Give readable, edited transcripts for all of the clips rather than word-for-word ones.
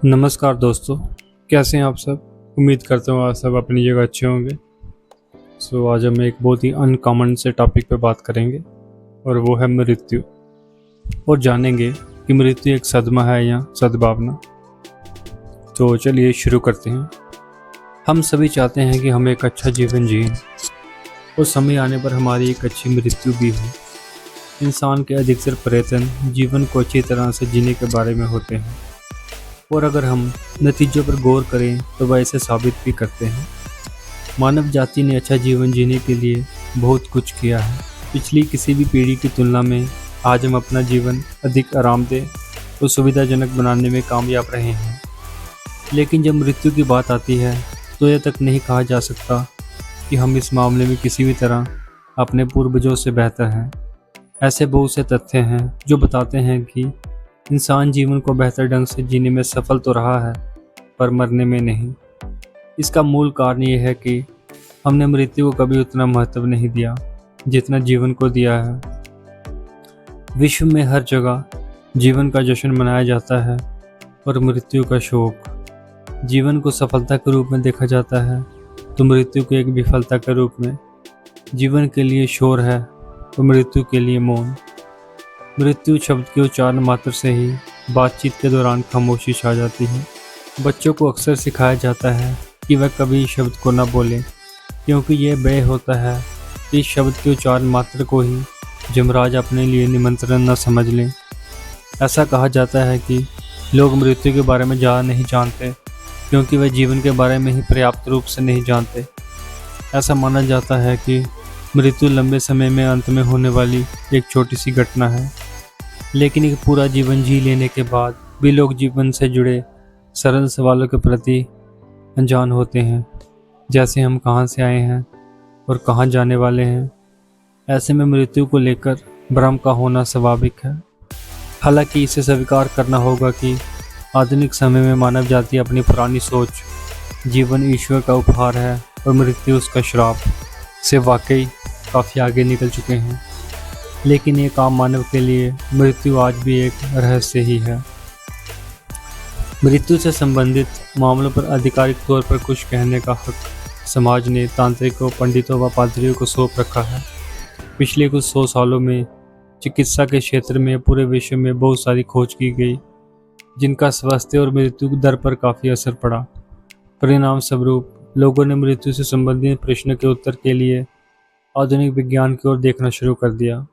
नमस्कार दोस्तों, कैसे हैं आप सब। उम्मीद करता हूँ आप सब अपनी जगह अच्छे होंगे। आज हम एक बहुत ही अनकॉमन से टॉपिक पे बात करेंगे और वो है मृत्यु। और जानेंगे कि मृत्यु एक सदमा है या सद्भावना। तो चलिए शुरू करते हैं। हम सभी चाहते हैं कि हम एक अच्छा जीवन जिएं और समय आने पर हमारी एक अच्छी मृत्यु भी हो। इंसान के अधिकतर प्रयत्न जीवन को अच्छी तरह से जीने के बारे में होते हैं, और अगर हम नतीजों पर गौर करें तो वह इसे साबित भी करते हैं। मानव जाति ने अच्छा जीवन जीने के लिए बहुत कुछ किया है। पिछली किसी भी पीढ़ी की तुलना में आज हम अपना जीवन अधिक आरामदेह और सुविधाजनक बनाने में कामयाब रहे हैं। लेकिन जब मृत्यु की बात आती है तो यह तक नहीं कहा जा सकता कि हम इस मामले में किसी भी तरह अपने पूर्वजों से बेहतर हैं। ऐसे बहुत से तथ्य हैं जो बताते हैं कि इंसान जीवन को बेहतर ढंग से जीने में सफल तो रहा है, पर मरने में नहीं। इसका मूल कारण ये है कि हमने मृत्यु को कभी उतना महत्व नहीं दिया जितना जीवन को दिया है। विश्व में हर जगह जीवन का जश्न मनाया जाता है और मृत्यु का शोक। जीवन को सफलता के रूप में देखा जाता है तो मृत्यु को एक विफलता के रूप में। जीवन के लिए शोर है तो मृत्यु के लिए मौन। मृत्यु शब्द के उच्चारण मात्र से ही बातचीत के दौरान खामोशी छा जाती है। बच्चों को अक्सर सिखाया जाता है कि वह कभी इस शब्द को न बोलें, क्योंकि यह भय होता है कि इस शब्द के उच्चारण मात्र को ही यमराज अपने लिए निमंत्रण न समझ लें। ऐसा कहा जाता है कि लोग मृत्यु के बारे में ज़्यादा नहीं जानते क्योंकि वे जीवन के बारे में ही पर्याप्त रूप से नहीं जानते। ऐसा माना जाता है कि मृत्यु लंबे समय में अंत में होने वाली एक छोटी सी घटना है, लेकिन एक पूरा जीवन जी लेने के बाद भी लोग जीवन से जुड़े सरल सवालों के प्रति अनजान होते हैं, जैसे हम कहाँ से आए हैं और कहाँ जाने वाले हैं। ऐसे में मृत्यु को लेकर भ्रम का होना स्वाभाविक है। हालांकि इसे स्वीकार करना होगा कि आधुनिक समय में मानव जाति अपनी पुरानी सोच, जीवन ईश्वर का उपहार है और मृत्यु उसका श्राप, से वाकई काफ़ी आगे निकल चुके हैं। लेकिन एक आम मानव के लिए मृत्यु आज भी एक रहस्य ही है। मृत्यु से संबंधित मामलों पर आधिकारिक तौर पर कुछ कहने का हक समाज ने तांत्रिकों, पंडितों व पादरियों को सौंप रखा है। पिछले कुछ 100 सालों में चिकित्सा के क्षेत्र में पूरे विश्व में बहुत सारी खोज की गई, जिनका स्वास्थ्य और मृत्यु दर पर काफ़ी असर पड़ा। परिणाम स्वरूप लोगों ने मृत्यु से संबंधित प्रश्न के उत्तर के लिए आधुनिक विज्ञान की ओर देखना शुरू कर दिया।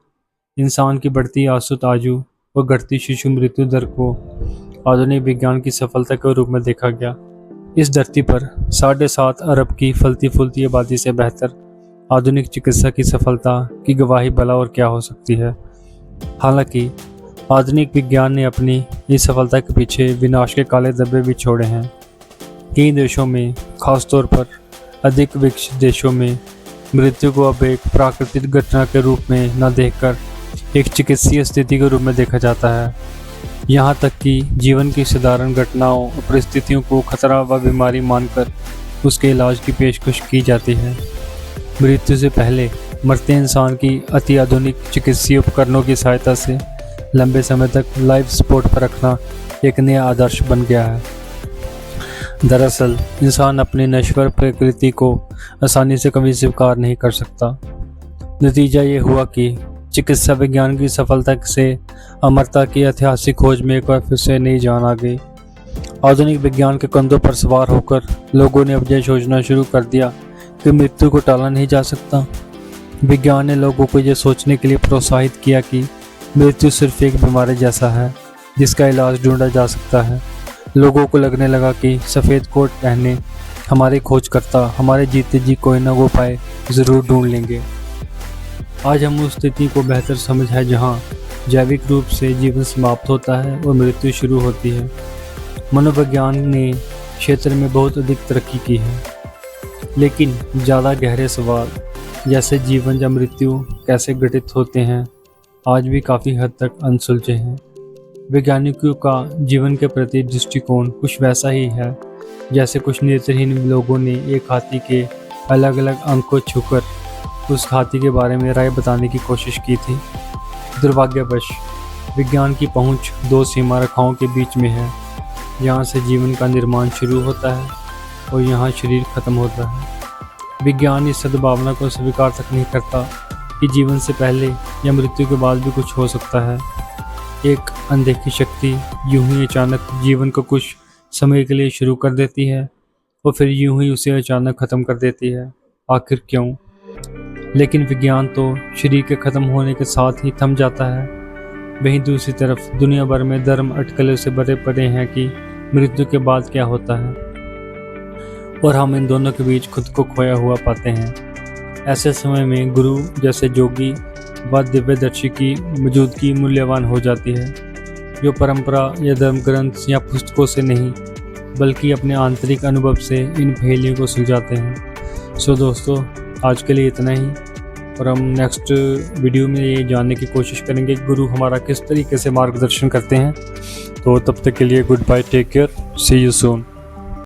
इंसान की बढ़ती आसुत आयु और घटती शिशु मृत्यु दर को आधुनिक विज्ञान की सफलता के रूप में देखा गया। इस धरती पर 7.5 अरब की फलती फूलती आबादी से बेहतर आधुनिक चिकित्सा की सफलता की गवाही भला और क्या हो सकती है। हालांकि आधुनिक विज्ञान ने अपनी इस सफलता के पीछे विनाश के काले धब्बे भी छोड़े हैं। कई देशों में, खासतौर पर अधिक विकसित देशों में, मृत्यु को अब एक प्राकृतिक घटना के रूप में न देखकर एक चिकित्सीय स्थिति के रूप में देखा जाता है। यहाँ तक कि जीवन की साधारण घटनाओं और परिस्थितियों को खतरा व बीमारी मानकर उसके इलाज की पेशकश की जाती है। मृत्यु से पहले मरते इंसान की अति आधुनिक चिकित्सीय उपकरणों की सहायता से लंबे समय तक लाइफ सपोर्ट पर रखना एक नया आदर्श बन गया है। दरअसल इंसान अपनी नश्वर प्रकृति को आसानी से कभी स्वीकार नहीं कर सकता। नतीजा ये हुआ कि चिकित्सा विज्ञान की सफलता से अमरता की ऐतिहासिक खोज में एक बार फिर से नई जान आ गई। आधुनिक विज्ञान के कंधों पर सवार होकर लोगों ने अब यह सोचना शुरू कर दिया कि मृत्यु को टाला नहीं जा सकता। विज्ञान ने लोगों को यह सोचने के लिए प्रोत्साहित किया कि मृत्यु सिर्फ एक बीमारी जैसा है जिसका इलाज ढूंढा जा सकता है। लोगों को लगने लगा कि सफ़ेद कोट पहने हमारे खोजकर्ता हमारे जीते जी कोई ना वो उपाय ज़रूर ढूंढ लेंगे। आज हम उस स्थिति को बेहतर समझ है जहां जैविक रूप से जीवन समाप्त होता है और मृत्यु शुरू होती है। मनोविज्ञान ने क्षेत्र में बहुत अधिक तरक्की की है, लेकिन ज़्यादा गहरे सवाल जैसे जीवन या मृत्यु कैसे घटित होते हैं आज भी काफ़ी हद तक अनसुलझे हैं। वैज्ञानिकों का जीवन के प्रति दृष्टिकोण कुछ वैसा ही है जैसे कुछ नेत्रहीन लोगों ने एक हाथी के अलग अलग अंग को छूकर उस हाथी के बारे में राय बताने की कोशिश की थी। दुर्भाग्यवश विज्ञान की पहुंच दो सीमा रेखाओं के बीच में है। यहाँ से जीवन का निर्माण शुरू होता है और यहाँ शरीर खत्म होता है। विज्ञान इस सद्भावना को स्वीकार तक नहीं करता कि जीवन से पहले या मृत्यु के बाद भी कुछ हो सकता है। एक अनदेखी शक्ति यूं ही अचानक जीवन को कुछ समय के लिए शुरू कर देती है और फिर यूं ही उसे अचानक ख़त्म कर देती है। आखिर क्यों? लेकिन विज्ञान तो शरीर के ख़त्म होने के साथ ही थम जाता है। वहीं दूसरी तरफ दुनिया भर में धर्म अटकलों से भरे पड़े हैं कि मृत्यु के बाद क्या होता है, और हम इन दोनों के बीच खुद को खोया हुआ पाते हैं। ऐसे समय में गुरु जैसे जोगी व दिव्यदर्शी की मौजूदगी मूल्यवान हो जाती है, जो परंपरा या धर्म ग्रंथ या पुस्तकों से नहीं बल्कि अपने आंतरिक अनुभव से इन पहेलियों को सुलझाते हैं। सो दोस्तों, आज के लिए इतना ही, और हम नेक्स्ट वीडियो में ये जानने की कोशिश करेंगे कि गुरु हमारा किस तरीके से मार्गदर्शन करते हैं। तो तब तक के लिए good bye, take care, see you soon.